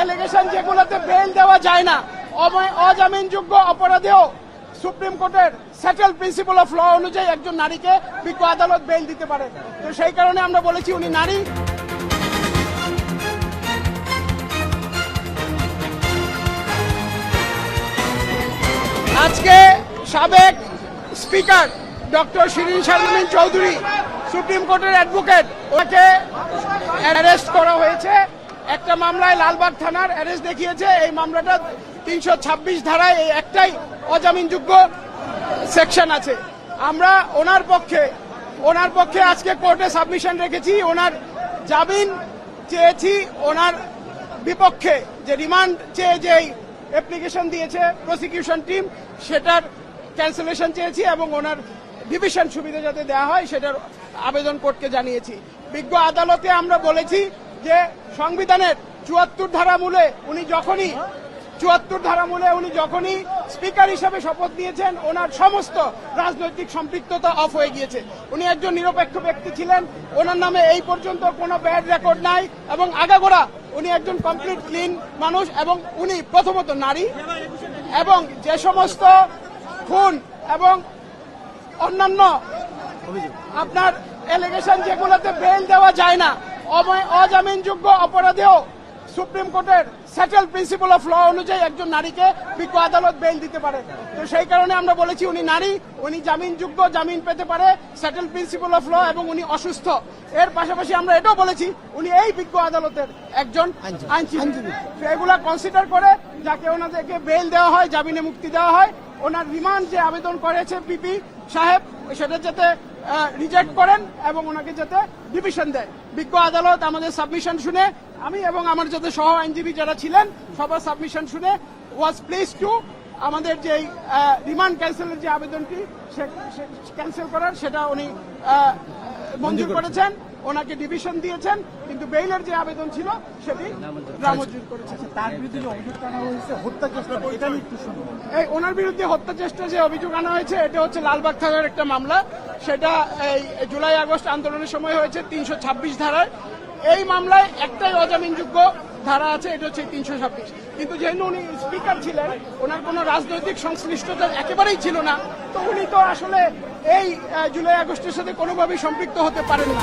Allegation যেগুলোতে bell দেওয়া যায় না, অজামিনযোগ্য অপরাধেও সুপ্রিম কোর্টের সেটেল প্রিন্সিপাল অফ ল অনুযায়ী একজন নারীকে বিজ্ঞ আদালত বেল দিতে পারে। তো সেই কারণে আমরা বলেছি উনি নারী। আজকে সাবেক speaker doctor Shirin Sharmin Chowdhury, supreme কোর্টের অ্যাডভোকেট, ওকে অ্যারেস্ট করা হয়েছে। একটা মামলায় লালবাগ থানার অ্যারেস্ট দেখিয়েছে। এই মামলাটা 326 ধারায় এই একটাই অজামিনযোগ্য সেকশন আছে। আমরা ওনার পক্ষে আজকে কোর্টে সাবমিশন রেখেছি। ওনার জামিন চেয়েছি। ওনার বিপক্ষে যে রিমান্ড চেয়ে যে অ্যাপ্লিকেশন দিয়েছে প্রসিকিউশন টিম, সেটার ক্যান্সেলেশন চেয়েছি এবং ওনার ডিভিশন সুবিধা যাতে দেওয়া হয় সেটার আবেদন কোর্টকে জানিয়েছি। বিজ্ঞ আদালতে আমরা বলেছি যে সংবিধানের 74 ধারা মূলে উনি যখনই স্পিকার হিসেবে শপথ নিয়েছেন, ওনার সমস্ত রাজনৈতিক সম্পৃক্ততা অফ হয়ে গিয়েছে। উনি একজন নিরপেক্ষ ব্যক্তি ছিলেন। ওনার নামে এই পর্যন্ত কোনো ব্যাড রেকর্ড নাই এবং আগাগোড়া উনি একজন কমপ্লিট ক্লিন মানুষ এবং উনি প্রথমত নারী এবং যে সমস্ত খুন এবং অন্যান্য আপনার এলিগেশন যেগুলোতে বেল দেওয়া যায় না, অজামিনযোগ্য অপরাধেও সুপ্রিম কোর্টের সেটেল প্রিন্সিপাল অফ ল অনুযায়ী একজন নারীকে বিজ্ঞ আদালত বেল দিতে পারে। তো সেই কারণে আমরা বলেছি উনি নারী, উনি জামিনযোগ্য, জামিন পেতে পারে সেটেল প্রিন্সিপাল অফ ল এবং উনি অসুস্থ। এর পাশাপাশি আমরা এটাও বলেছি উনি এই বিজ্ঞ আদালতের একজন আইনজীবী। এগুলা কনসিডার করে যাকে ওনাদেরকে বেল দেওয়া হয়, জামিনে মুক্তি দেওয়া হয়, ওনার রিমান্ড যে আবেদন করেছে পিপি সাহেব সেটা যাতে রিজেক্ট করেন এবং ওনাকে যাতে ডিভিশন দেয়। বিজ্ঞ আদালত আমাদের সাবমিশন শুনে, আমি এবং আমার যাতে সহ আইনজীবী যারা ছিলেন সবার সাবমিশন শুনে ওয়াজ প্লিজ টু আমাদের যে রিমান্ড ক্যান্সেলের যে আবেদনটি ক্যান্সেল করার সেটা উনি মঞ্জুর করেছেন, ওনাকে ডিভিশন দিয়েছেন, কিন্তু বেইলের যে আবেদন ছিল সেটি নামঞ্জুর করেছেন। তার বিরুদ্ধে যে অভিযোগ আনা হয়েছে হত্যা চেষ্টা, এটা নিয়ে একটু শুনুন। এই ওনার বিরুদ্ধে হত্যা চেষ্টা যে অভিযোগ আনা হয়েছে এটা হচ্ছে লালবাগ থানার একটা মামলা। সেটা এই জুলাই আগস্ট আন্দোলনের সময় হয়েছে 326 ধারায়। এই মামলায় একটাই অজামিনযোগ্য ধারা আছে, এটা হচ্ছে 326। কিন্তু যেহেতু উনি স্পিকার ছিলেন, ওনার কোনো রাজনৈতিক সংশ্লিষ্টতা একেবারেই ছিল না, তো উনি তো আসলে এই জুলাই আগস্টের সাথে কোনোভাবেই সম্পৃক্ত হতে পারেন না।